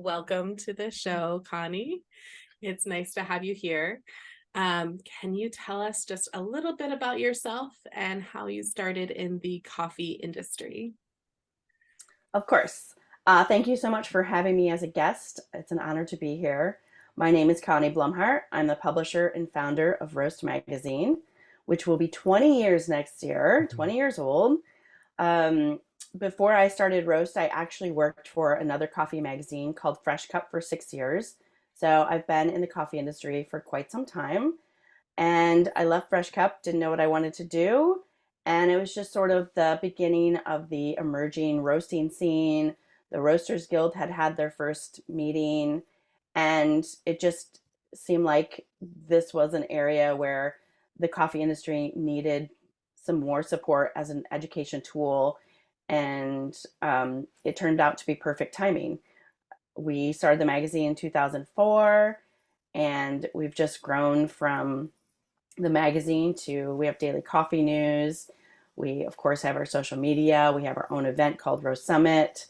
Welcome to the show, Connie. It's nice to have you here. Can you tell us just a little bit about yourself and how you started in the coffee industry? Of course. Thank you so much for having me as a guest. It's an honor to be here. My name is Connie Blumhardt. I'm the publisher and founder of Roast Magazine, which will be 20 years next year, Mhm. 20 years old. Um, Before I started Roast, I actually worked for another coffee magazine called Fresh Cup for 6 years. So I've been in the coffee industry for quite some time. And I left Fresh Cup, didn't know what I wanted to do. And it was just sort of the beginning of the emerging roasting scene. The Roasters Guild had had their first meeting, and it just seemed like this was an area where the coffee industry needed some more support as an education tool. And it turned out to be perfect timing. We started the magazine in 2004, and we've just grown from the magazine to we have daily coffee news. We, of course, have our social media. We have our own event called Roast Summit.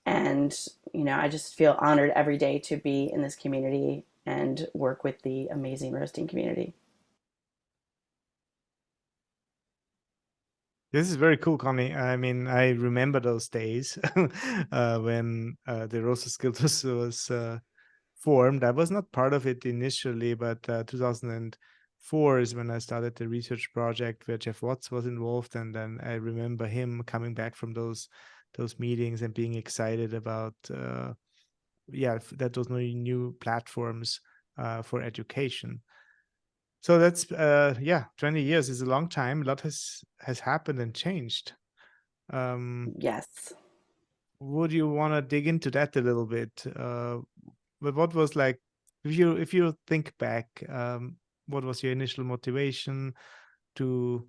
And, I just feel honored every day to be in this community and work with the amazing roasting community. This is very cool, Connie. I mean, I remember those days when the Roses Guild was formed. I was not part of it initially, but 2004 is when I started the research project where Jeff Watts was involved, and then I remember him coming back from those meetings and being excited about that those new platforms for education. So that's 20 years is a long time. A lot has happened and changed. Um, Yes. would you want to dig into that a little bit? But what was like if you think back, what was your initial motivation to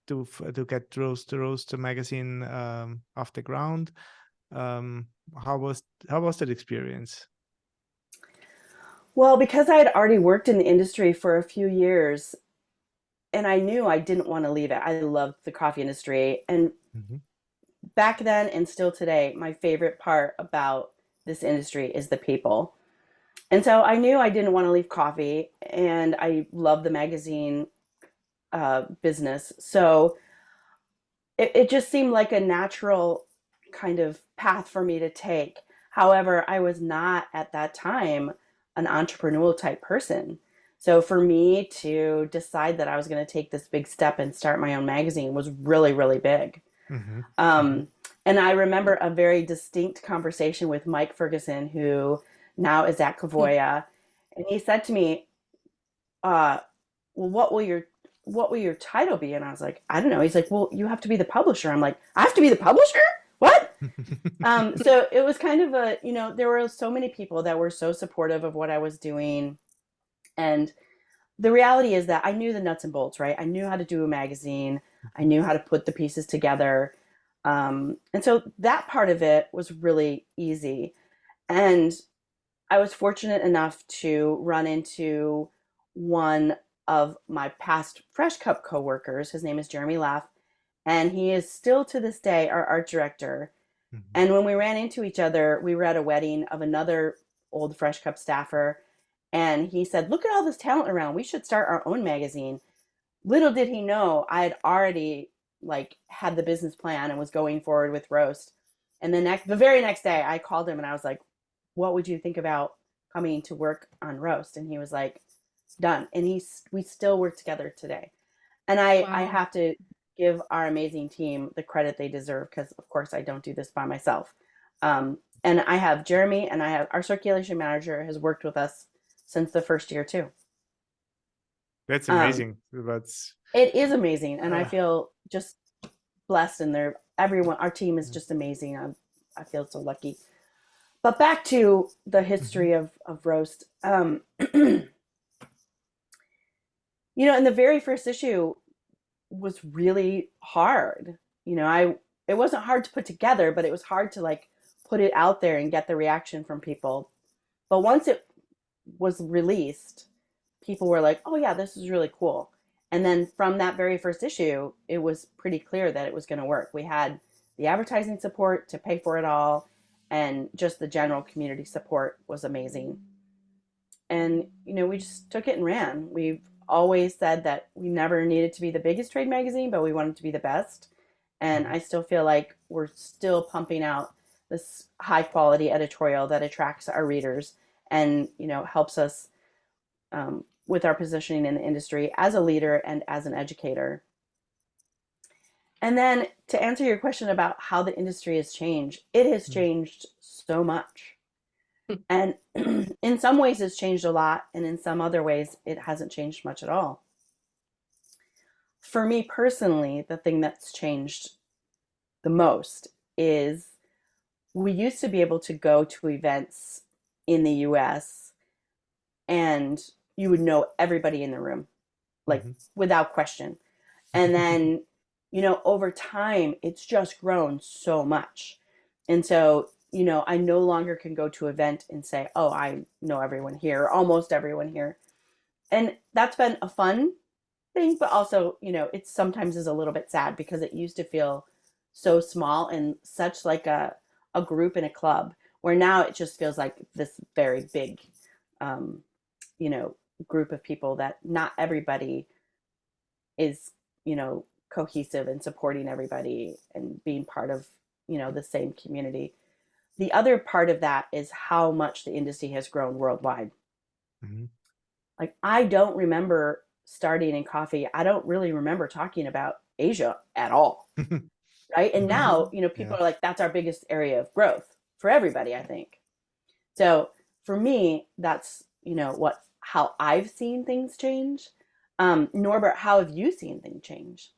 to get Roast magazine off the ground? Um, how was that experience? Well, because I had already worked in the industry for a few years and I knew I didn't want to leave it. I loved the coffee industry. And Mhm. back then and still today, my favorite part about this industry is the people. And so I knew I didn't want to leave coffee, and I love the magazine business. So it just seemed like a natural kind of path for me to take. However, I was not at that time an entrepreneurial type person. So for me to decide that I was going to take this big step and start my own magazine was really, really big. Mhm. Mhm. Um, and I remember a very distinct conversation with Mike Ferguson, who now is at Kavoya, and he said to me, "Well, what will your title be?" And I was like, "I don't know." He's like, "Well, you have to be the publisher." I'm like, "I have to be the publisher? What?" So it was kind of there were so many people that were so supportive of what I was doing, and the reality is that I knew the nuts and bolts, right? I knew how to do a magazine. I knew how to put the pieces together. And so that part of it was really easy. And I was fortunate enough to run into one of my past Fresh Cup coworkers. His name is Jeremy Laff, and he is still to this day our art director. Mhm. And when we ran into each other, we were at a wedding of another old Fresh Cup staffer, and he said, "Look at all this talent around. We should start our own magazine." Little did he know I had already had the business plan and was going forward with Roast. And the very next day, I called him and I was like, "What would you think about coming to work on Roast?" And he was like, "Done." And we still work together today. And I Wow. have to give our amazing team the credit they deserve, because of course I don't do this by myself. And I have Jeremy, and I have our circulation manager has worked with us since the first year too. That's Um, amazing. That's it is amazing, and I uh, feel just blessed. And everyone, our team is just amazing. I feel so lucky. But back to the mhm. history of Roast. In the very first issue was really hard. I it wasn't hard to put together, but it was hard to put it out there and get the reaction from people. But once it was released, people were like, "Oh yeah, this is really cool." And then from that very first issue, it was pretty clear that it was going to work. We had the advertising support to pay for it all, and just the general community support was amazing. And, we just took it and ran. We've always said that we never needed to be the biggest trade magazine, but we wanted to be the best. And Mhm. I still feel like we're still pumping out this high quality editorial that attracts our readers and, helps us with our positioning in the industry as a leader and as an educator. And then to answer your question about how the industry has changed, it has changed so much. And in some ways, it's changed a lot. And in some other ways, it hasn't changed much at all. For me personally, the thing that's changed the most is we used to be able to go to events in the US and you would know everybody in the room, like Mhm. without question. And then, over time, it's just grown so much. And so, I no longer can go to an event and say, oh, I know everyone here, almost everyone here. And that's been a fun thing, but also, it sometimes is a little bit sad because it used to feel so small and such like a group in a club, where now it just feels like this very big, um, you know, group of people that not everybody is, cohesive and supporting everybody and being part of, the same community. The other part of that is how much the industry has grown worldwide. Mhm. Like, I don't remember starting in coffee. I don't really remember talking about Asia at all. Right. And Mhm. now, people Yeah. are like, that's our biggest area of growth for everybody, I think. So for me, that's, how I've seen things change. Norbert, how have you seen things change?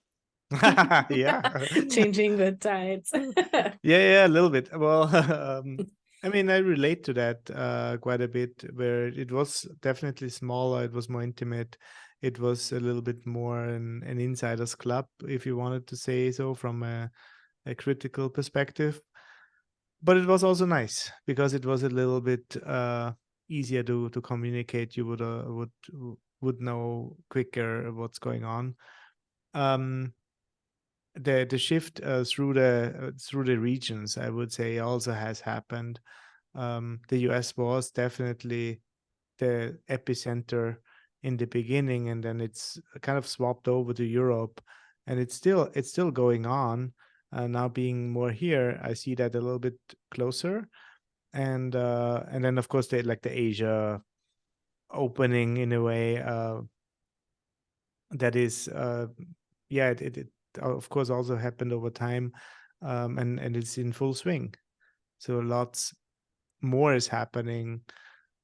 Yeah. Changing the tides. Yeah, a little bit. Well, I mean, I relate to that quite a bit, where it was definitely smaller, it was more intimate, it was a little bit more an insider's club, if you wanted to say so, from a critical perspective. But it was also nice because it was a little bit easier to communicate. You would know quicker what's going on. Um, the shift through the regions, I would say, also has happened. The US was definitely the epicenter in the beginning, and then it's kind of swapped over to Europe, and it's still going on. Now being more here, I see that a little bit closer, and then of course the Asia opening in a way that is yeah, it of course also happened over time, and it's in full swing. So lots more is happening,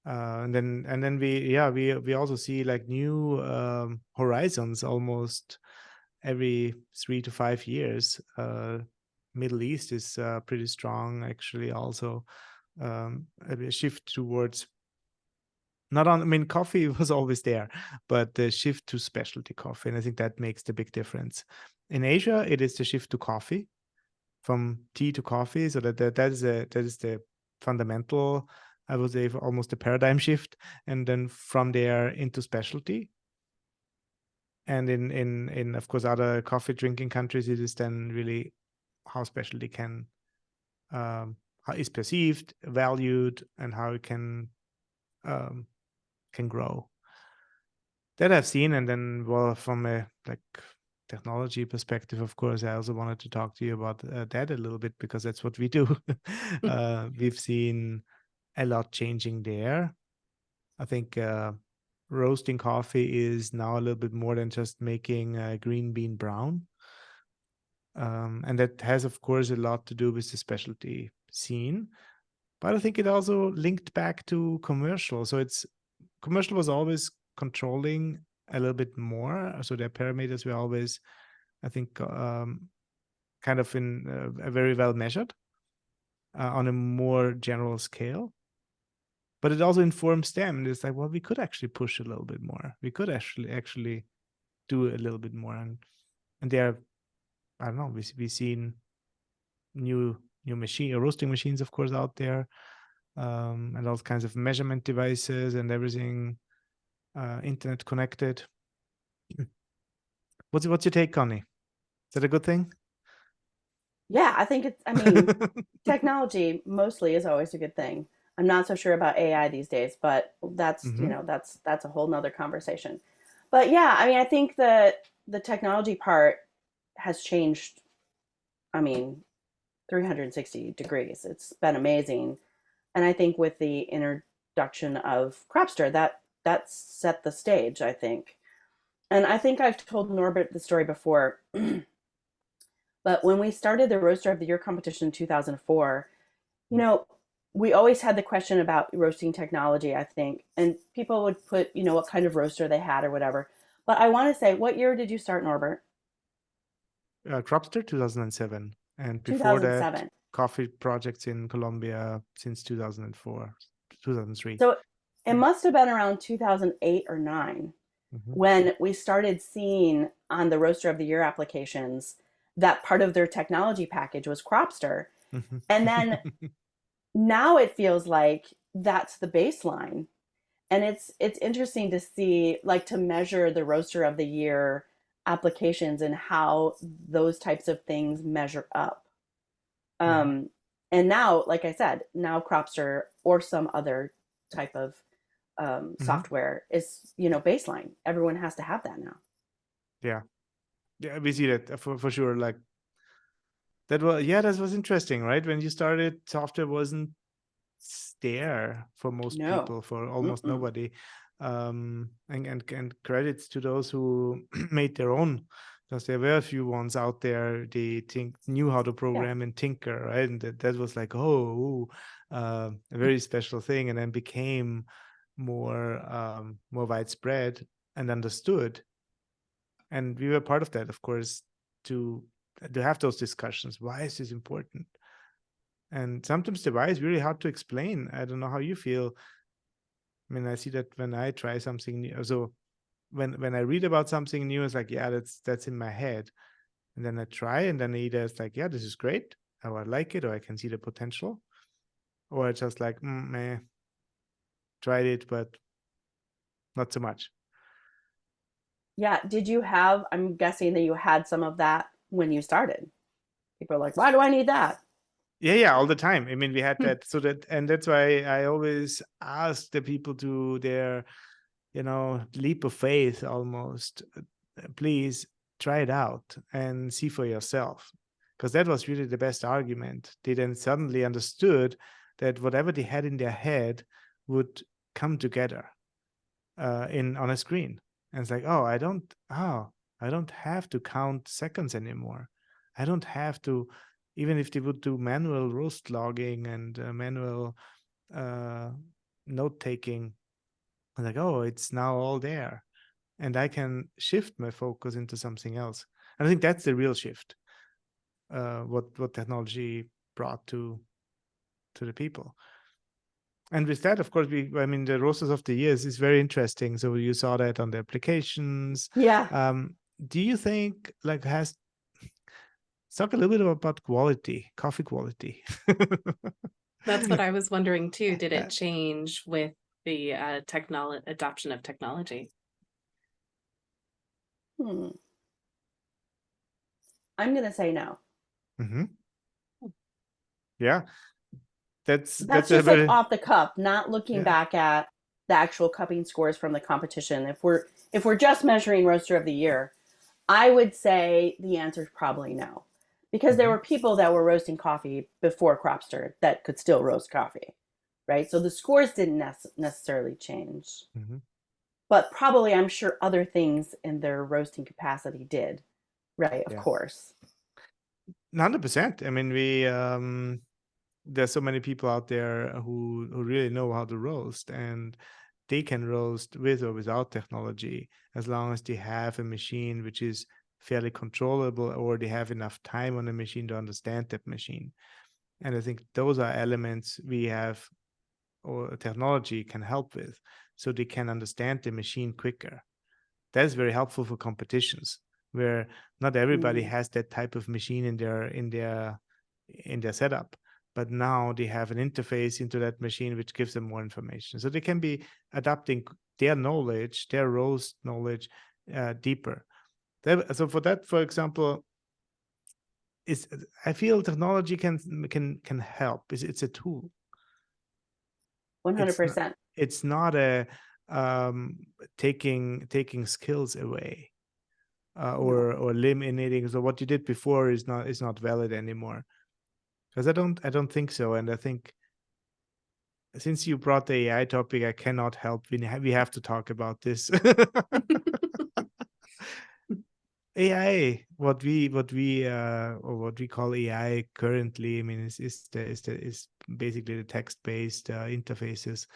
and then we also see like new horizons almost every 3 to 5 years. Middle East is pretty strong actually, also a shift towards not on I mean coffee was always there, but the shift to specialty coffee, and I think that makes the big difference. In Asia, it is the shift to coffee, from tea to coffee, so that is the fundamental, I would say, almost a paradigm shift, and then from there into specialty. And in of course other coffee drinking countries, it is then really how specialty how is perceived, valued, and how it um, can grow. That I've seen. And then, well, from a like technology perspective, of course, I also wanted to talk to you about that a little bit, because that's what we do. We've seen a lot changing there. I think roasting coffee is now a little bit more than just making green bean brown. And that has, of course, a lot to do with the specialty scene. But I think it also linked back to commercial. So commercial was always controlling a little bit more. So their parameters were always, I think, kind of in very well measured on a more general scale. But it also informs them. It's like, well, we could actually push a little bit more. We could actually do a little bit more, and they're, I don't know. We've seen new roasting machines, of course, out there, and all kinds of measurement devices and everything, internet connected. What's your take, Connie? Is that a good thing? Yeah, I think I mean, technology mostly is always a good thing. I'm not so sure about AI these days, but that's, Hmm. that's a whole nother conversation. But yeah, I mean, I think that the technology part has changed, I mean, 360 degrees. It's been amazing. And I think with the introduction of Cropster, that set the stage, I think. And I think I've told Norbert the story before, but when we started the Roaster of the Year competition in 2004, you know, we always had the question about roasting technology, I think, and people would put, what kind of roaster they had or whatever. But I want to say, what year did you start, Norbert? Cropster 2007, and before that, 2007. coffee projects in Colombia since 2004, 2003. So it must have been around 2008 or 9 Hmm. when we started seeing on the Roaster of the Year applications that part of their technology package was Cropster. And then now it feels like that's the baseline. And it's interesting to see, like, to measure the Roaster of the Year applications and how those types of things measure up. Hmm. Um, and now, like I said, now Cropster or some other type of Hmm. software is, baseline. Everyone has to have that now. Yeah, yeah, we see that for sure. Like that was, yeah, that was interesting, right? When you started, software wasn't there for most No. people, for almost Mm-mm. nobody. And credits to those who made their own, because there were a few ones out there. They knew how to Yeah. program and tinker, right? And that was like, oh, a very special thing, and then became more widespread and understood. And we were part of that, of course, to have those discussions. Why is this important? And sometimes the why is really hard to explain. I don't know how you feel. I mean, I see that when I try something new. So when I read about something new, it's like, yeah, that's in my head. And then I try, and then either it's like, yeah, this is great, or I like it, or I can see the potential, or it's just like, meh, tried it, but not so much. Yeah. I'm guessing that you had some of that when you started. People are like, why do I need that? Yeah, all the time. I mean, we had Hmm. that, and that's why I always ask the people to their, leap of faith almost. Please try it out and see for yourself, because that was really the best argument. They then suddenly understood that whatever they had in their head would come together in on a screen. And it's like, I don't have to count seconds anymore. I don't have to, even if they would do manual roast logging and manual uh, note taking. I'm like, oh, it's now all there, and I can shift my focus into something else. And I think that's the real shift. What technology brought to the people. And with that, of course, I mean, the rosters of the years is very interesting. So you saw that on the applications. Yeah. Um, do you think, like, let's talk a little bit about quality, coffee quality? That's what I was wondering too. Did it change with the technology adoption of technology? Hmm. I'm going to say no. Hmm. Yeah, that's That's a just like very, off the cuff, not looking yeah. back at the actual cupping scores from the competition. If we're just measuring roaster of the year, I would say the answer is probably no. Because there Hmm. were people that were roasting coffee before Cropster that could still roast coffee, right? So the scores didn't necessarily change. Hmm. But probably I'm sure other things in their roasting capacity did, right? Of Yeah, course. 100%. I mean, there's so many people out there who really know how to roast, and they can roast with or without technology, as long as they have a machine which is fairly controllable, or they have enough time on the machine to understand that machine. And I think those are elements we have, or technology can help with, so they can understand the machine quicker. That's very helpful for competitions where not everybody Mm. has that type of machine in their setup, but now they have an interface into that machine which gives them more information, so they can be adapting their knowledge, their roast knowledge, deeper. So for that, for example, I feel technology can help. It's a tool. It's not 100%. it's not a taking skills away, No. or eliminating. So what you did before is not valid anymore. Because I don't think so. And I think since you brought the AI topic, I cannot help. We have to talk about this. AI, what we call AI currently, I mean, is basically the text-based interfaces.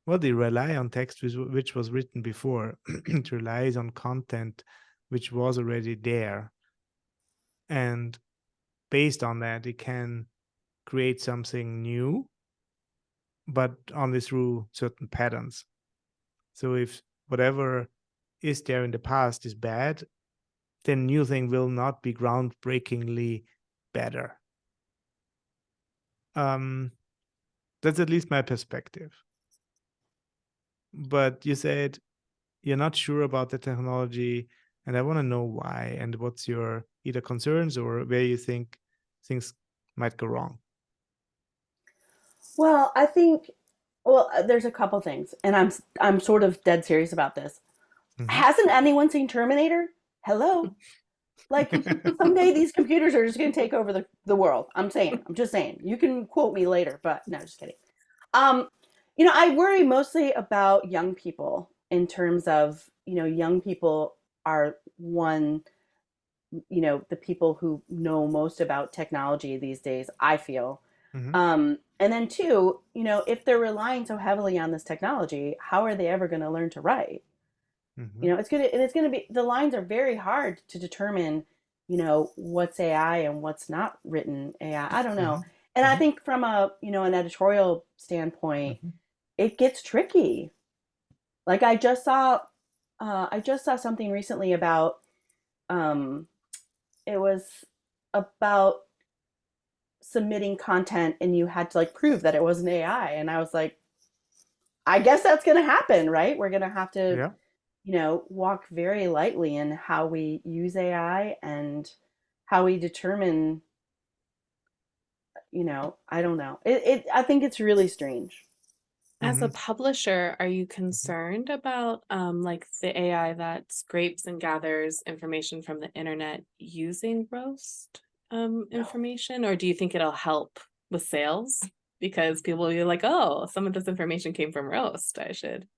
Well, they rely on text which was written before. It relies on content which was already there, and based on that, it can create something new, but only through certain patterns. So if whatever is there in the past is bad, then new thing will not be groundbreakingly better. That's at least my perspective. But you said you're not sure about the technology, and I want to know why and what's your either concerns or where you think things might go wrong. Well, I think, there's a couple things, and I'm sort of dead serious about this. Mhm. Hasn't anyone seen Terminator? Hello? Like, someday these computers are just going to take over the world. I'm just saying. You can quote me later, but no, just kidding. Um, I worry mostly about young people in terms of, young people are the people who know most about technology these days, I feel. Mhm. And then two, if they're relying so heavily on this technology, how are they ever going to learn to write? Mhm. It's gonna be, the lines are very hard to determine, what's AI and what's not written AI. I don't know. Mhm. And I Mhm. think from an editorial standpoint, Mhm. it gets tricky. Like I just saw something recently about, um, it was about submitting content and you had to like prove that it was an AI. And I was like, I guess that's going to happen, right? We're going to have to, Yeah. walk very lightly in how we use AI and how we determine, I don't know. I think it's really strange. As a Mhm. publisher, are you Mhm. concerned about like the AI that scrapes and gathers information from the internet using roast information, or do you think it'll help with sales? Because people will be like, oh, some of this information came from roast. I should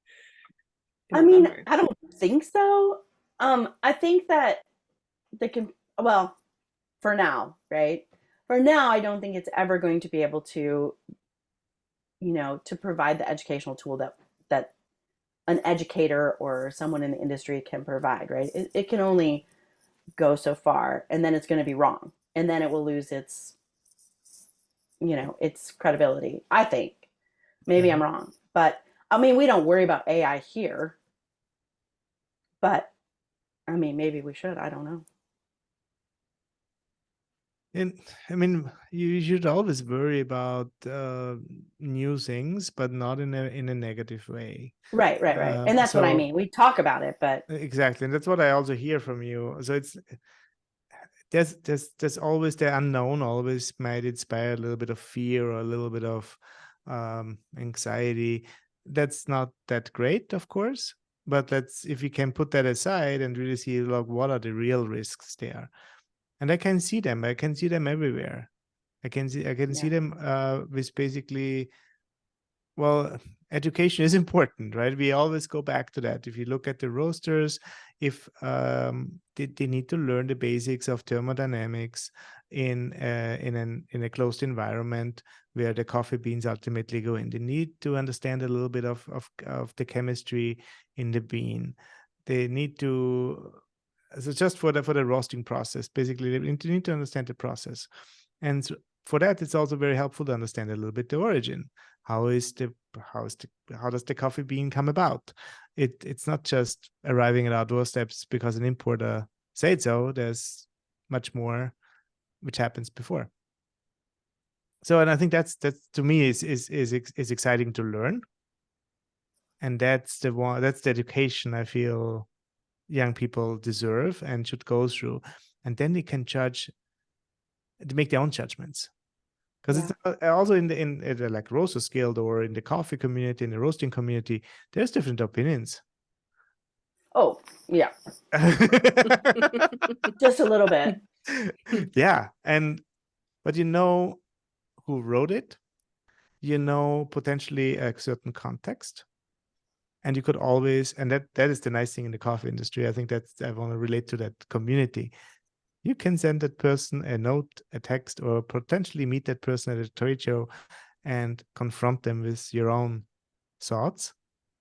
I mean, remember. I don't think so. I think that the can well, for now, right? For now, I don't think it's ever going to be able to, to provide the educational tool that an educator or someone in the industry can provide, right? It can only go so far, and then it's going to be wrong, and then it will lose its credibility. I think maybe I'm Mhm. wrong, but I mean, we don't worry about AI here, but I mean, maybe we should. I don't know. And I mean, you should always worry about new things, but not in a negative way. Right, right, right. And that's what I So mean. We talk about it, but exactly, and that's what I also hear from you. So it's there's always the unknown. Always might inspire a little bit of fear or a little bit of anxiety. That's not that great, of course. But let's if we can put that aside and really see like what are the real risks there. And I can see them. I can see them everywhere. I can see yeah. them with basically, well, education is important, right? We always go back to that. If you look at the roasters, if they need to learn the basics of thermodynamics in a closed environment where the coffee beans ultimately go in. They need to understand a little bit of the chemistry in the bean. They need to, so just for the roasting process, basically they need to understand the process. And so for that, it's also very helpful to understand a little bit the origin. How is the how does the coffee bean come about? It's not just arriving at our doorsteps because an importer said so. There's much more which happens before. So, and I think that's to me is exciting to learn, and that's the education I feel young people deserve and should go through, and then they can judge to make their own judgments. Because Yeah. it's also in the like Roasters Guild or in the coffee community, in the roasting community, there's different opinions. Oh, yeah. Just a little bit. Yeah, but you know who wrote it, you know potentially a certain context, and you could always, and that is the nice thing in the coffee industry. I think that's, I want to relate to that community. You can send that person a note, a text, or potentially meet that person at a trade show and confront them with your own thoughts,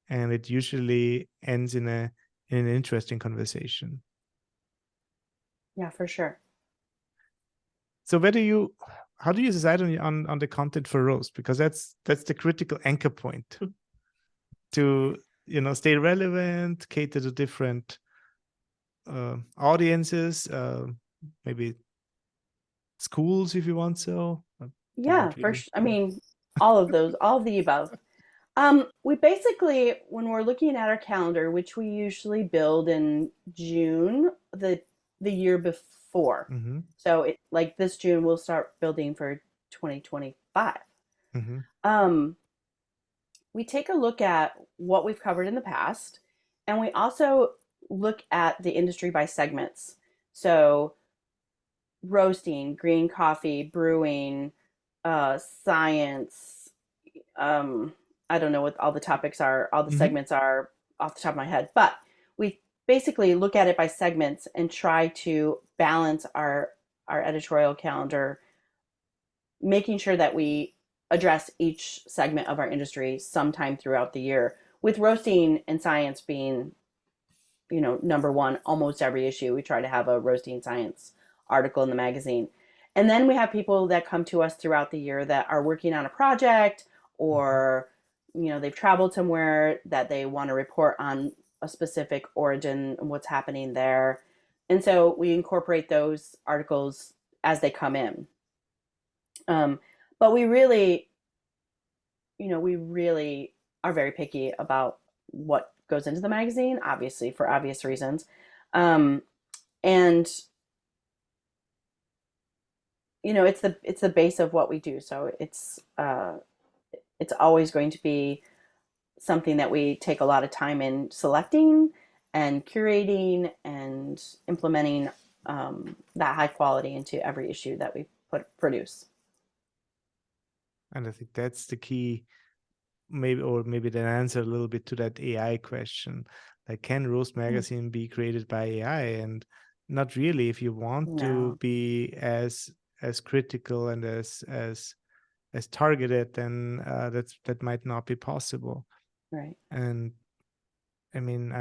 and it usually ends in an interesting conversation. Yeah, for sure. So how do you decide on the content for roast? Because that's the critical anchor point to stay relevant, cater to different audiences, maybe schools if you want. So Yeah, for sure. I mean, all of those, all of the above. We basically, when we're looking at our calendar, which we usually build in June, the year before. Mm-hmm. So like this June, we'll start building for 2025. Mm-hmm. We take a look at what we've covered in the past, and we also look at the industry by segments. So roasting, green coffee, brewing, science. I don't know what all the topics are, all the Mm-hmm. segments are off the top of my head, but we basically look at it by segments and try to balance our editorial calendar, making sure that we address each segment of our industry sometime throughout the year, with roasting and science being, number one. Almost every issue we try to have a roasting science article in the magazine. And then we have people that come to us throughout the year that are working on a project, or they've traveled somewhere that they want to report on a specific origin and what's happening there. And so we incorporate those articles as they come in. But we really are very picky about what goes into the magazine, obviously, for obvious reasons. And it's the base of what we do. So it's always going to be something that we take a lot of time in selecting and curating and implementing that high quality into every issue that we produce. And I think that's the key, maybe the answer a little bit to that AI question. Like, can Roast Magazine be created by AI? And not really. If you want to be as critical and as targeted, then that might not be possible. Right. And I mean,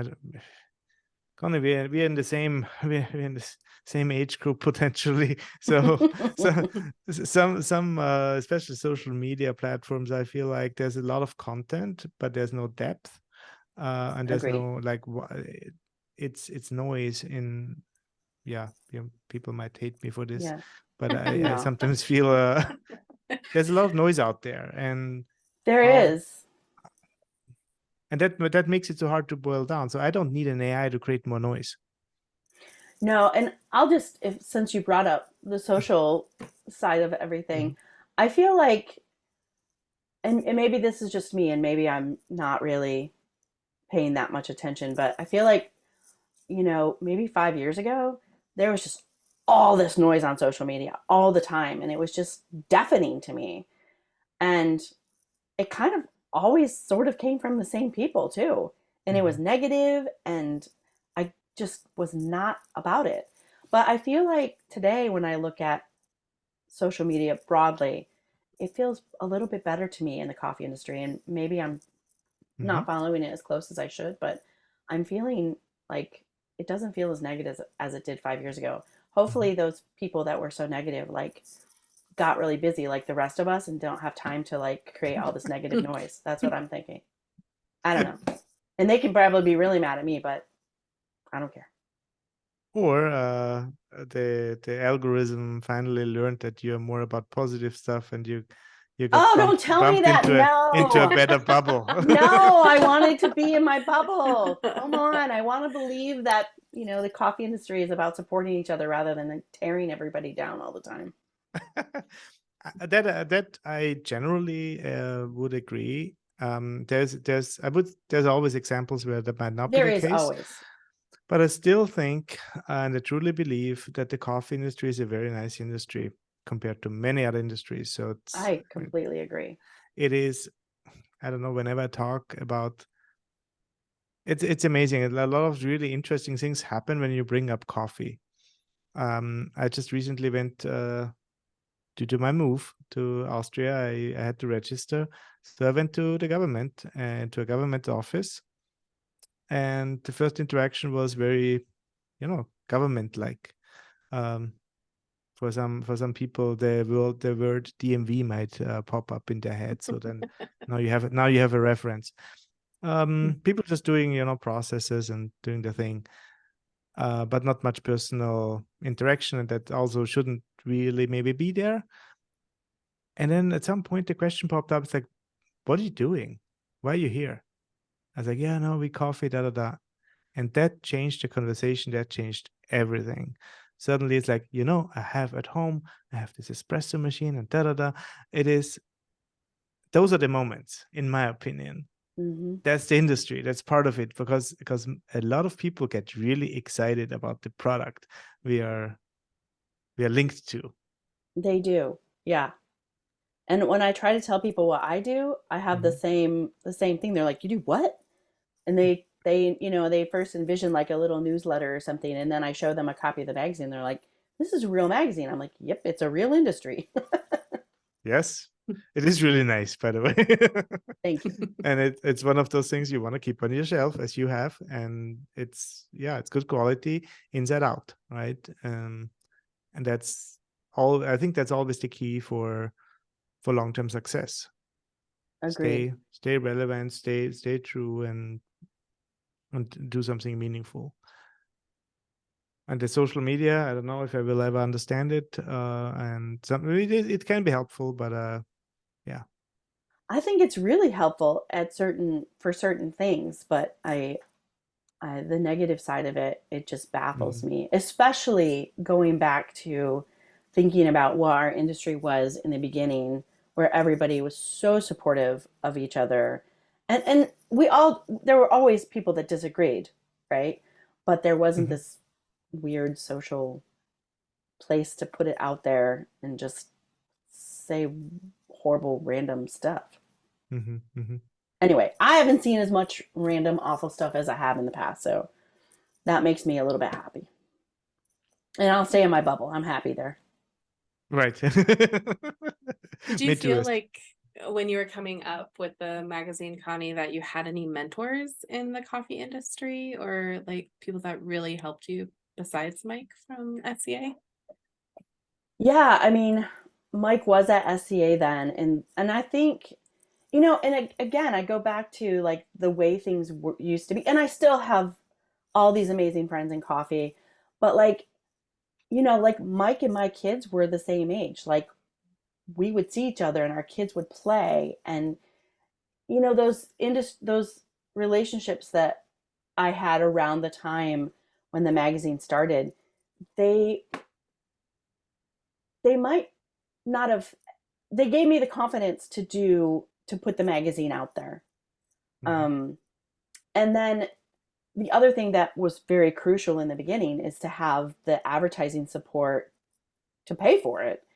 Connie, we're in the same we're in the same age group potentially. So some especially social media platforms, I feel like there's a lot of content, but there's no depth, and there's Agreed. no it's noise in. Yeah, people might hate me for this, but I sometimes feel there's a lot of noise out there, and there is. And that makes it so hard to boil down. So I don't need an AI to create more noise. No, and I'll just, since you brought up the social side of everything, I feel like, and maybe this is just me, and maybe I'm not really paying that much attention, but I feel like, maybe 5 years ago, there was just all this noise on social media all the time, and it was just deafening to me. And it kind of always sort of came from the same people too. And it was negative, and I just was not about it. But I feel like today, when I look at social media broadly, it feels a little bit better to me in the coffee industry. And maybe I'm not following it as close as I should, but I'm feeling like it doesn't feel as negative as it did 5 years ago. Hopefully those people that were so negative, got really busy like the rest of us and don't have time to create all this negative noise. That's what I'm thinking. I don't know. And they can probably be really mad at me, but I don't care. Or the algorithm finally learned that you're more about positive stuff, and you got don't tell me that. into a better bubble. No, I wanted to be in my bubble. Come on. I want to believe that, the coffee industry is about supporting each other rather than tearing everybody down all the time. That I generally would agree. There's always examples where that might not be There the is case, always. but I still think and I truly believe that the coffee industry is a very nice industry compared to many other industries. So I completely agree. it is. I don't know. Whenever I talk about it's amazing. A lot of really interesting things happen when you bring up coffee. I just recently went. Due to my move to Austria, I had to register. So I went to the government and to a government office. And the first interaction was very, government-like. Um, for some people, the word DMV might pop up in their head. So then now you have a reference. People just doing processes and doing the thing, but not much personal interaction, and that also shouldn't really maybe be there. And then at some point the question popped up. It's like, what are you doing? Why are you here? I was like, yeah, no, we coffee, da da da. And that changed the conversation. That changed everything. Suddenly it's like, I have at home, I have this espresso machine and da da da. Those are the moments, in my opinion. Hmm. That's the industry. That's part of it because a lot of people get really excited about the product we are linked to. They do. Yeah. And when I try to tell people what I do, I have the Mhm. same thing. They're like, "You do what?" And they first envision like a little newsletter or something, and then I show them a copy of the magazine. They're like, "This is a real magazine." I'm like, "Yep, it's a real industry." Yes, it is really nice, by the way. Thank you. And it's one of those things you want to keep on your shelf as you have, and it's good quality inside out, right? And that's all. I think that's always the key for long-term success. Agreed. Stay relevant, stay true, and do something meaningful. And the social media, I don't know if I will ever understand it, and it can be helpful, but yeah. I think it's really helpful for certain things, but the negative side of it, it just baffles Mhm. me, especially going back to thinking about what our industry was in the beginning, where everybody was so supportive of each other. And there were always people that disagreed, right? But there wasn't Mhm. this weird social place to put it out there and just say horrible, random stuff. Mhm. Mhm. Anyway, I haven't seen as much random, awful stuff as I have in the past, so that makes me a little bit happy. And I'll stay in my bubble. I'm happy there. Right. Did you Me too. feel like when you were coming up with the magazine, Connie, that you had any mentors in the coffee industry or like people that really helped you besides Mike from SCA? Yeah, I mean, Mike was at SCA then, and I think, again, I go back to like the way things used to be, and I still have all these amazing friends in coffee, but like, like Mike and my kids were the same age. Like we would see each other and our kids would play, and those relationships that I had around the time when the magazine started, they they might not have they gave me the confidence to put the magazine out there. Mhm. Um, and then the other thing that was very crucial in the beginning is to have the advertising support to pay for it.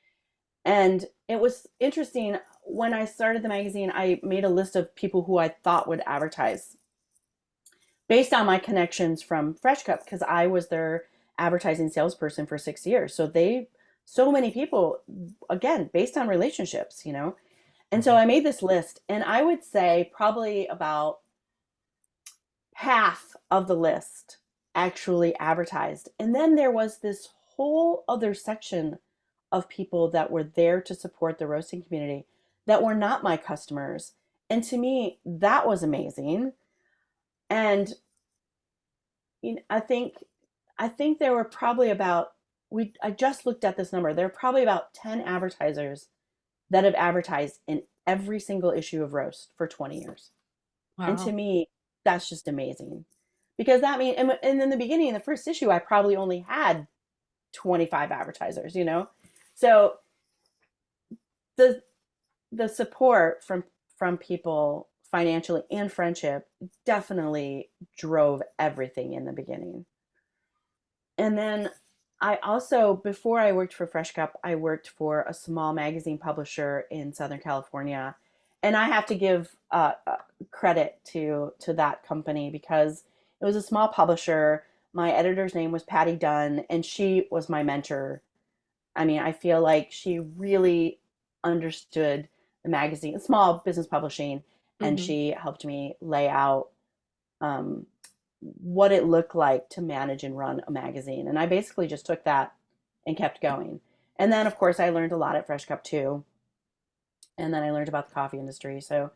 And it was interesting when I started the magazine, I made a list of people who I thought would advertise based on my connections from Fresh Cup because I was their advertising salesperson for 6 years. So many people, again, based on relationships. And so Mhm. I made this list, and I would say probably about half of the list actually advertised. And then there was this whole other section of people that were there to support the roasting community that were not my customers. And to me, that was amazing. And I think there were probably about we I just looked at this number. There are probably about 10 advertisers that have advertised in every single issue of Roast for 20 years. And to Wow. me, that's just amazing. Because that means, and in the beginning, in the first issue, I probably only had 25 advertisers. So the the support from people financially and friendship definitely drove everything in the beginning. And then I also, before I worked for Fresh Cup, I worked for a small magazine publisher in Southern California. And I have to give credit to that company because it was a small publisher. My editor's name was Patty Dunn, and she was my mentor. I mean, I feel like she really understood the magazine, small business publishing, and Mm-hmm. she helped me lay out um, what it looked like to manage and run a magazine. And I basically just took that and kept going. And then, of course, I learned a lot at Fresh Cup too. And then I learned about the coffee industry. So,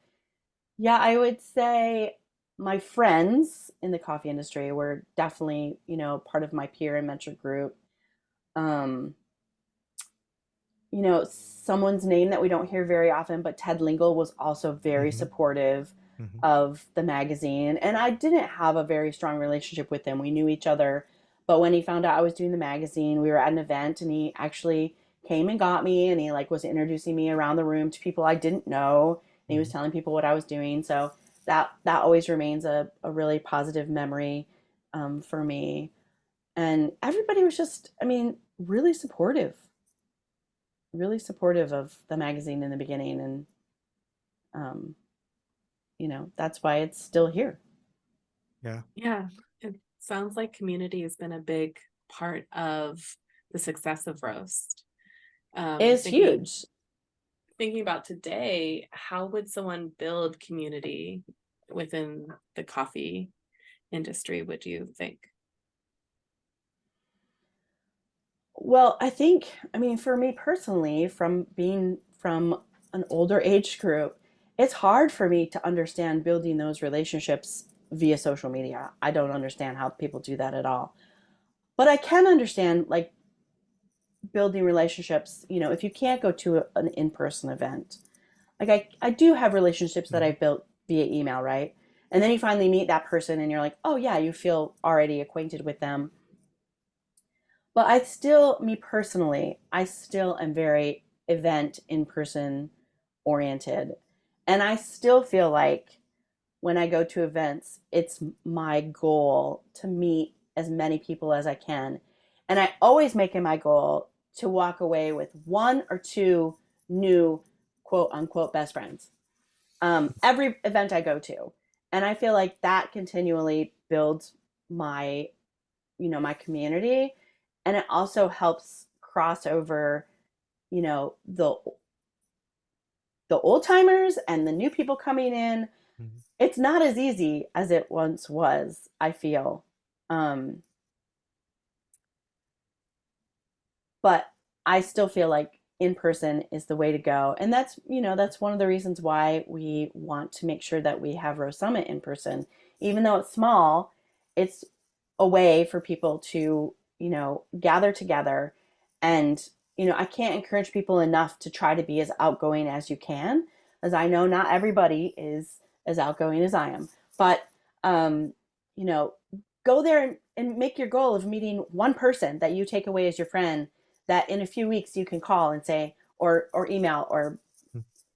yeah, I would say my friends in the coffee industry were definitely, part of my peer and mentor group. Um, someone's name that we don't hear very often, but Ted Lingle was also very Hmm. supportive Hmm. of the magazine. And I didn't have a very strong relationship with him. We knew each other. But when he found out I was doing the magazine, we were at an event and he actually came and got me and he was introducing me around the room to people I didn't know. And he was Hmm. telling people what I was doing. So that always remains a really positive memory for me. And everybody was just, I mean, really supportive of the magazine in the beginning, and um, that's why it's still here. Yeah. Yeah, it sounds like community has been a big part of the success of Roast. Um, It's thinking huge. thinking about today, how would someone build community within the coffee industry, would you think? Well, I mean, for me personally, from being from an older age group, it's hard for me to understand building those relationships via social media. I don't understand how people do that at all. But I can understand like building relationships, if you can't go to an in-person event. Like I do have relationships that Hmm. I've built via email, right? And then you finally meet that person and you're like, oh yeah, you feel already acquainted with them. But me personally, I still am very event in person oriented. And I still feel like when I go to events, it's my goal to meet as many people as I can. And I always make it my goal to walk away with one or two new quote unquote best friends every event I go to. And I feel like that continually builds my, my community. And it also helps cross over, you know, the the old timers and the new people coming in. Hmm. It's not as easy as it once was, I feel. Um, but I still feel like in person is the way to go. And that's one of the reasons why we want to make sure that we have Rose Summit in person. Even though it's small, it's a way for people to, gather together. And, I can't encourage people enough to try to be as outgoing as you can, as I know not everybody is as outgoing as I am. But, um, you know, go there and make your goal of meeting one person that you take away as your friend that in a few weeks you can call and say, or email or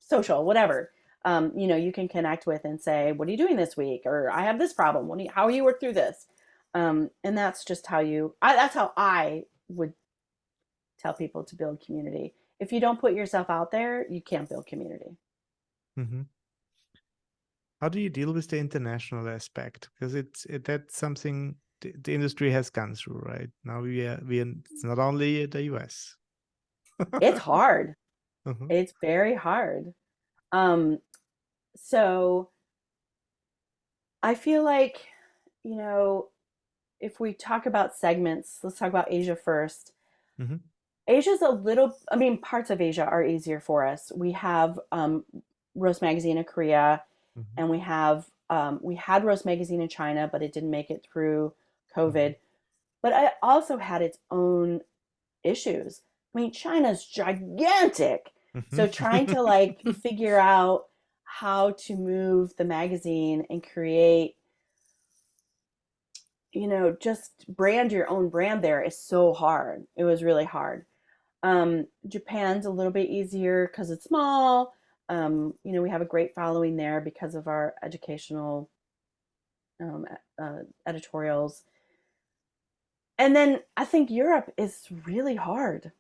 social, whatever, you can connect with and say, what are you doing this week? Or I have this problem. How will you work through this? And that's just that's how I would tell people to build community. If you don't put yourself out there, you can't build community. Hmm. How do you deal with the international aspect? Because that's something the industry has gone through, right? Now it's not only the US. It's hard. Uh-huh. It's very hard. Um, so I feel like, you know, if we talk about segments, let's talk about Asia first. Hmm. Asia's I mean, parts of Asia are easier for us. We have Roast Magazine in Korea, Hmm. and we had Roast Magazine in China, but it didn't make it through Hmm. COVID. But it also had its own issues. I mean, China's gigantic. So trying to like figure out how to move the magazine and create, just brand your own brand there is so hard. It was really hard. Japan's a little bit easier because it's small. We have a great following there because of our educational um, editorials. And then I think Europe is really hard.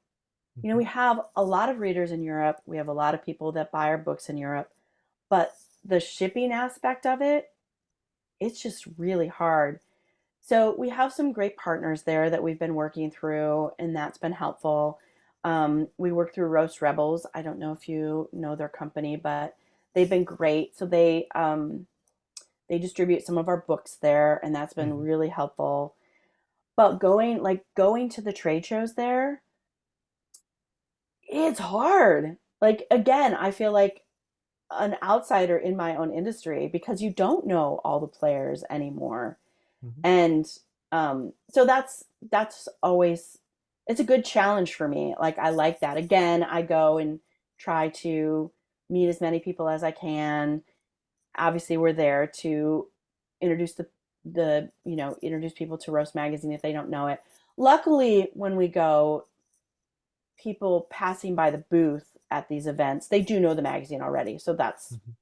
Mhm. We have a lot of readers in Europe. We have a lot of people that buy our books in Europe, but the shipping aspect of it, it's just really hard. So we have some great partners there that we've been working through, and that's been helpful. We work through Roast Rebels. I don't know if you know their company, but they've been great. So they distribute some of our books there, and that's been Mhm. really helpful. But going to the trade shows there, it's hard. Like again, I feel like an outsider in my own industry because you don't know all the players anymore. Mhm. And so that's always, it's a good challenge for me. Like I like that. Again, I go and try to meet as many people as I can. Obviously, we're there to introduce introduce people to Roast Magazine if they don't know it. Luckily, when we go, people passing by the booth at these events, they do know the magazine already. So that's Mhm.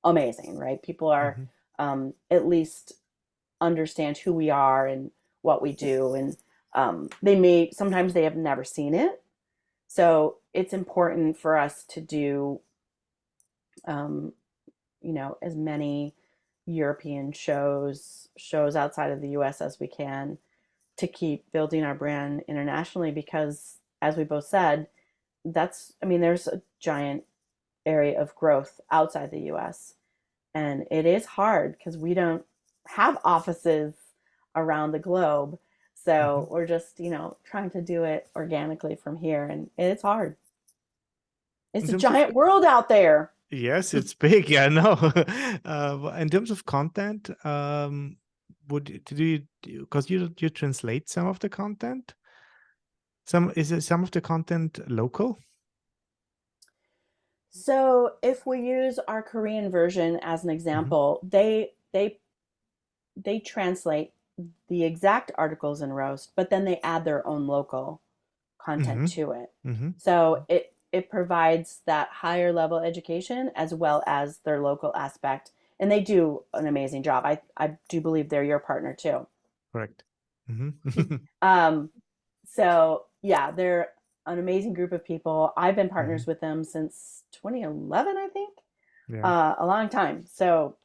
amazing, right? People are Mhm. at least understand who we are and what we do. And they may, sometimes they have never seen it. So it's important for us to do, um, as many European shows outside of the US as we can to keep building our brand internationally because as we both said, there's a giant area of growth outside the US. And it is hard because we don't have offices around the globe. So Mhm. we're just, trying to do it organically from here. And it's hard. In It's a terms of giant world out there. yes, it's big. Yeah, no. In terms of content, do you because you translate some of the content? Is it some of the content local? So if we use our Korean version as an Mhm. example, they translate the exact articles in Roast, but then they add their own local content Mhm. to it. Mhm. So it provides that higher level education as well as their local aspect. And they do an amazing job. I do believe they're your partner too. Correct. Mhm. Um, so yeah, they're an amazing group of people. I've been partners Mhm. with them since 2011, I think, Yeah. a long time. So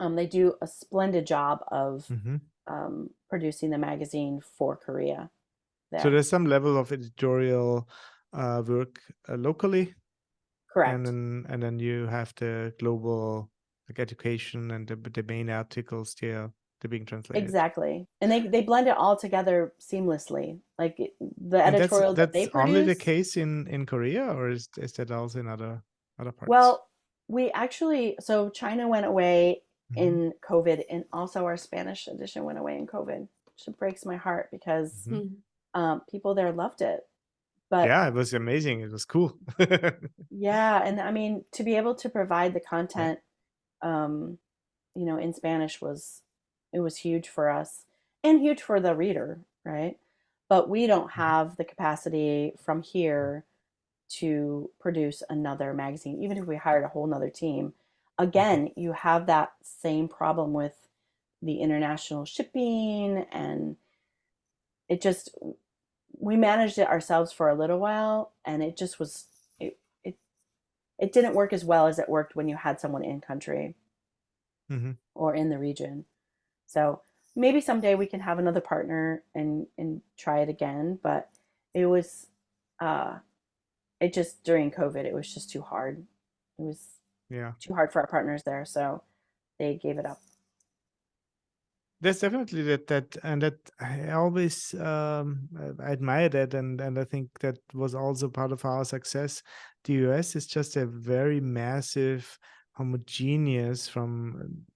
they do a splendid job of Mhm. producing the magazine for Korea So there. there's some level of editorial work locally, Correct. and then you have the global like education and the main articles they're being translated. Exactly. And they blend it all together seamlessly. Like the And that's editorial that they that's only the produce. case in Korea, or is that also in other parts? Well, so China went away Mhm. in COVID, and also our Spanish edition went away in COVID, which breaks my heart because Mhm. Mhm. people there loved it. But Yeah, it was amazing. It was cool. yeah, and I mean, to be able to provide the Yeah. content, um, in Spanish it was huge for us and huge for the reader, right? But we don't Mhm. have the capacity from here to produce another magazine, even if we hired a whole nother team. Mhm. Again, you have that same problem with the international shipping, and it just, we managed it ourselves for a little while, and it just was, it, it didn't work as well as it worked when you had someone in country Mhm. or in the region. So maybe someday we can have another partner and try it again. But it was uh it just during COVID it was just too hard. It was Yeah. too hard for our partners there, so they gave it up. There's definitely that I always admire that, and I think that was also part of our success. The US is just a very massive, homogeneous from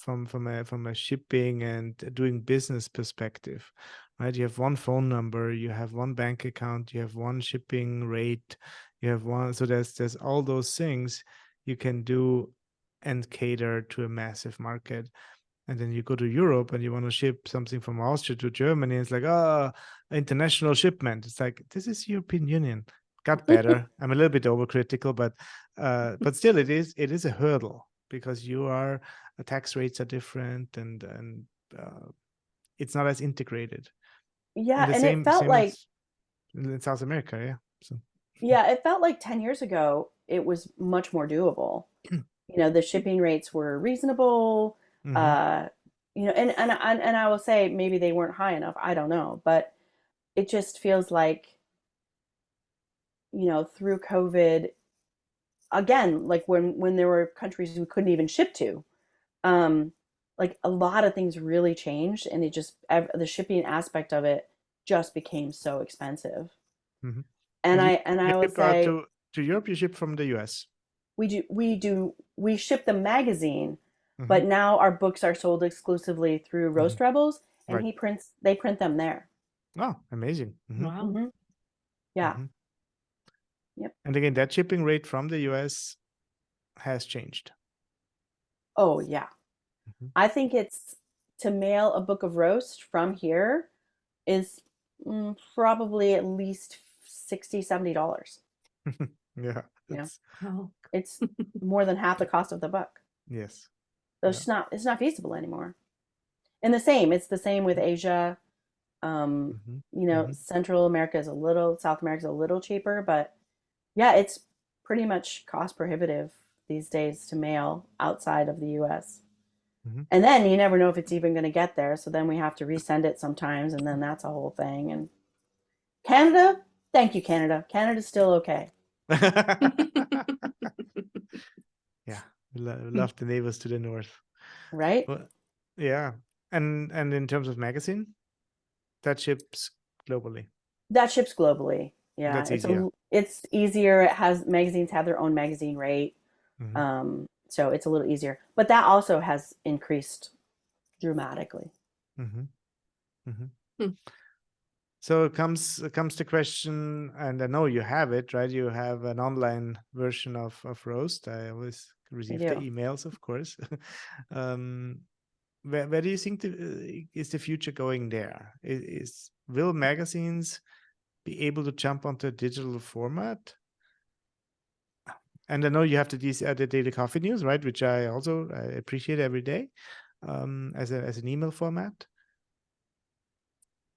a shipping and doing business perspective, right? You have one phone number, you have one bank account, you have one shipping rate, you have one. So there's all those things you can do and cater to a massive market. And then you go to Europe and you want to ship something from Austria to Germany. It's like, international shipment. It's like, this is European Union. Got better. I'm a little bit overcritical, but still, it is a hurdle because tax rates are different and it's not as integrated. Yeah, And the and it same felt like, in South America, yeah. So yeah, it felt like 10 years ago it was much more doable. The shipping rates were reasonable. mhm. Uh, and I will say maybe they weren't high enough. I don't know, but it just feels like, through COVID, again, like when there were countries we couldn't even ship to, um, like a lot of things really changed, and the shipping aspect of it just became so expensive. Mhm. And And I will ship say to Europe, you ship from the US. we ship the magazine, Mhm. but now our books are sold exclusively through Mhm. Roast Rebels, and Right. they print them there. Oh, amazing. Mhm. Wow. Hmm. Yeah. Mhm. Yep. And again, that shipping rate from the US has changed. Oh yeah. Mhm. I think it's to mail a book of roast from here is probably at least $60-$70. Yeah, You know, that's Oh. it's more than half the cost of the book. yes. So Yeah. it's not feasible anymore. And it's the same with Asia. Mhm. Mhm. Central America is South America is a little cheaper, but yeah, it's pretty much cost prohibitive these days to mail outside of the US. Mhm. And then you never know if it's even going to get there. So then we have to resend it sometimes, and then that's a whole thing. And Canada, thank you, Canada. Canada's still okay, Yeah, we love the neighbors to the north. right? Well, yeah. And in terms of magazine, that ships globally. That ships globally. Yeah, That's easier. it's easier. Magazines have their own magazine rate, Mhm. so it's a little easier. But that also has increased dramatically. Mhm. Mhm. Hmm. So it comes the question, and I know you have it, right? You have an online version of Roast. I always I receive the do. emails, of course. um, where do you think is the future going there? Will magazines be able to jump onto a digital format? And I know you have the daily coffee news, right? Which I appreciate every day, as an email format.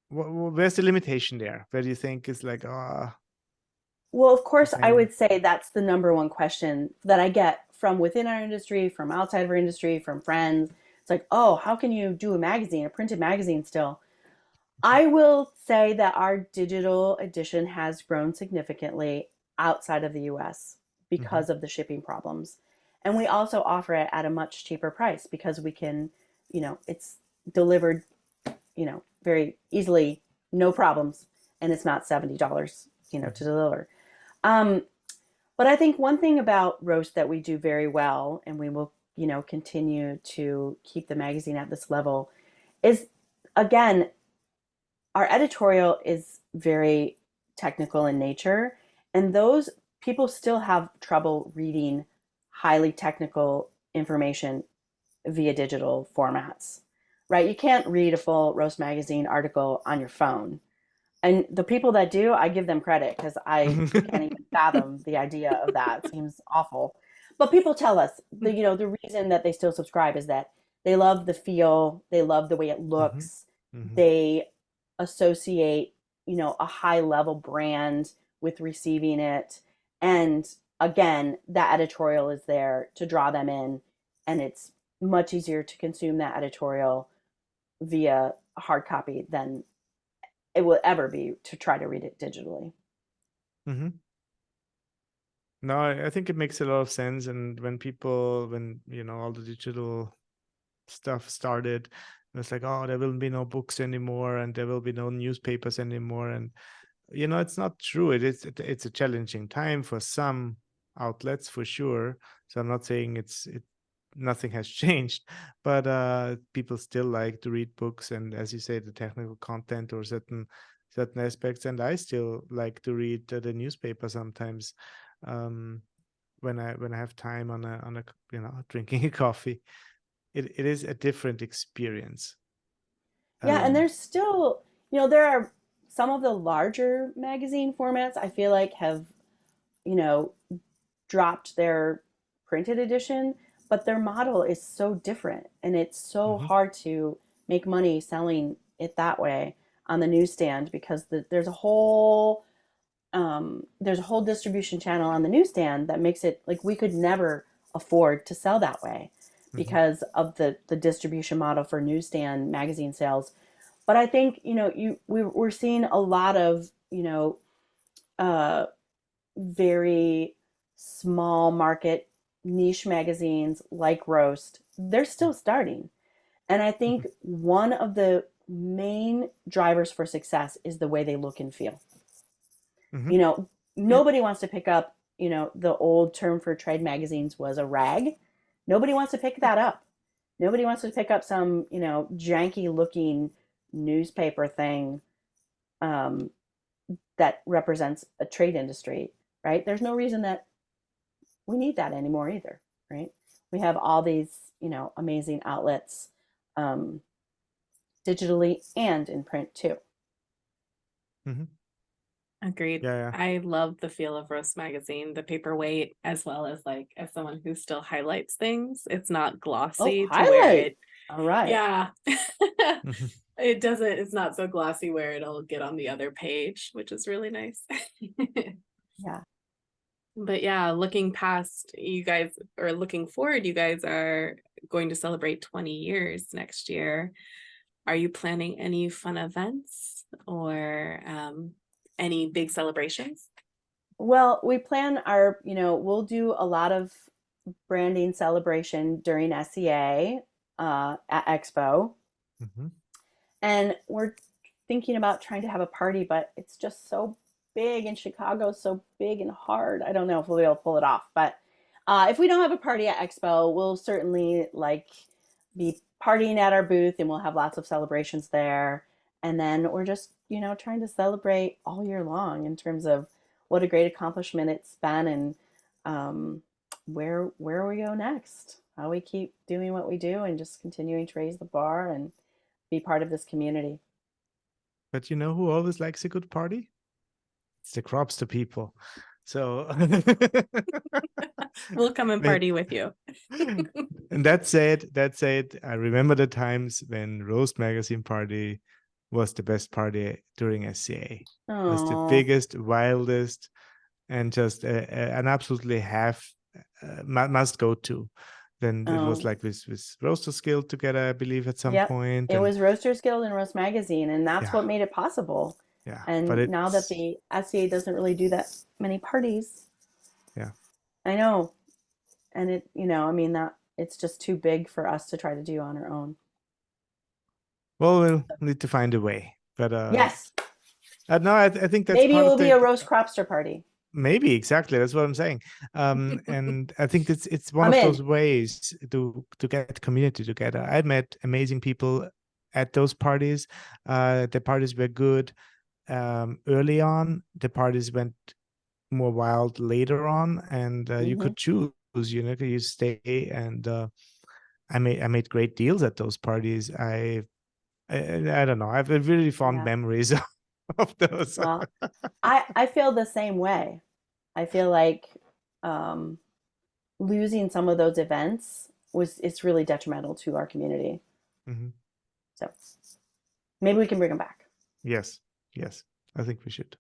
Where's the limitation there? Where do you think is like, Well, of course, I can would say that's the number one question that I get from within our industry, from outside of our industry, from friends. It's like, oh, how can you do a printed magazine still? I will say that our digital edition has grown significantly outside of the US Mhm. because of the shipping problems. And we also offer it at a much cheaper price because we can, it's delivered, very easily, no problems, and it's not $70, to Mhm. deliver. Um, but I think one thing about Roast that we do very well, and we will, continue to keep the magazine at this level, is again, our editorial is very technical in nature, and those people still have trouble reading highly technical information via digital formats, right? You can't read a full Roast Magazine article on your phone. And the people that do, I give them credit because I can't even fathom the idea of that. It seems awful. But people tell us the reason that they still subscribe is that they love the feel, they love the way it Mhm. looks, Mhm. they associate, a high level brand with receiving it. And again, that editorial is there to draw them in, and it's much easier to consume that editorial via a hard copy than it will ever be to try to read it digitally. Mhm. No, I think it makes a lot of sense. And when all the digital stuff started, it was like, oh, there will be no books anymore, and there will be no newspapers anymore. And it's not true. It's a challenging time for some outlets for sure. So I'm not saying nothing has changed, but people still like to read books, and as you say, the technical content or certain aspects. And I still like to read the newspaper sometimes, um, when I have time on a drinking a coffee. it is a different experience. Yeah, and there's still, there are some of the larger magazine formats I feel like have, you know, dropped their printed edition, but their model is so different and it's so Mhm, hard to make money selling it that way on the newsstand because there's a whole distribution channel on the newsstand that makes it like we could never afford to sell that way mhm, because of the distribution model for newsstand magazine sales. But I think we're seeing a lot of uh, very small market niche magazines like Roast. They're still starting, and I think mhm, one of the main drivers for success is the way they look and feel. mhm. You know, Yeah. nobody wants to pick up, the old term for trade magazines was a rag. Nobody wants to pick that up. Nobody wants to pick up some, janky looking newspaper thing um, that represents a trade industry, right? There's no reason that we need that anymore either, right? We have all these, amazing outlets um, digitally and in print too. Mhm. Agreed. Yeah, yeah. I love the feel of Roast Magazine, the paperweight, as well as like as someone who still highlights things. It's not Oh, glossy to where highlight. it, All right. yeah. Mhm. It doesn't, it's not so glossy where it'll get on the other page, which is really nice. Yeah. But yeah, looking past you guys or looking forward, you guys are going to celebrate 20 years next year. Are you planning any fun events or any big celebrations? Well, we plan we'll do a lot of branding celebration during SEA at Expo. Mhm. And we're thinking about trying to have a party, but it's just so big in Chicago, so big and hard. I don't know if we'll be able to pull it off. But if we don't have a party at Expo, we'll certainly be partying at our booth and we'll have lots of celebrations there. And then we're just, trying to celebrate all year long in terms of what a great accomplishment it's been and um, where we go next, how we keep doing what we do and just continuing to raise the bar and be part of this community. But you know who always likes a good party? It's the Cropster people. So, We'll come and Wait. party with you. And that said, I remember the times when Roast Magazine Party was the best party during SCA. Was the Oh, biggest, wildest, and just an absolutely must go to. Then it was oh, like with Roasters Guild together, I believe, at some yep. point, It and was Roasters Guild and Roast Magazine, and that's yeah, what made it possible. yeah. But And now that it's the SCA doesn't really do that many parties, yeah. I know. And I mean, that it's just too big for us to try to do on our own. Well, we'll need to find a way. But Yes, no, I think that's maybe it part of will be a the roast cropster party. maybe exactly that's what I'm saying. And I think it's one I'm of in. those ways to get community together. I met amazing people at those parties. The parties were good early on. The parties went more wild later on, and you Hmm. could choose. You stay, and I made great deals at those parties. I don't know. I have really fond Yeah. memories of those. Well, I feel the same way. I feel like um, losing some of those events was it's really detrimental to our community. Mhm. So maybe we can bring them back. Yes, yes, I think we should.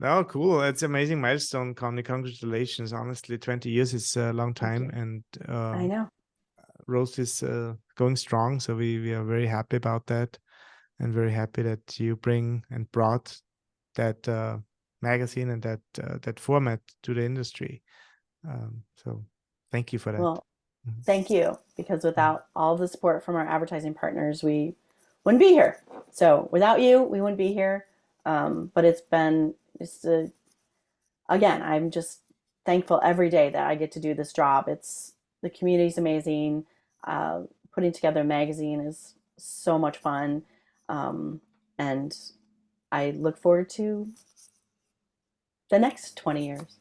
Oh, cool. It's an amazing milestone, Connie. Congratulations. Honestly, 20 years is a long Thank time, you. and I know. Roast is going strong. So we are very happy about that, and very happy that you bring and brought that magazine and that format to the industry. So thank you for that. Well, Mhm. thank you because Mhm. without all the support from our advertising partners, we wouldn't be here. So without you, we wouldn't be here. But it's been just again, I'm just thankful every day that I get to do this job. It's the community's amazing. Uh, Putting together a magazine is so much fun. Um, and I look forward to the next 20 years.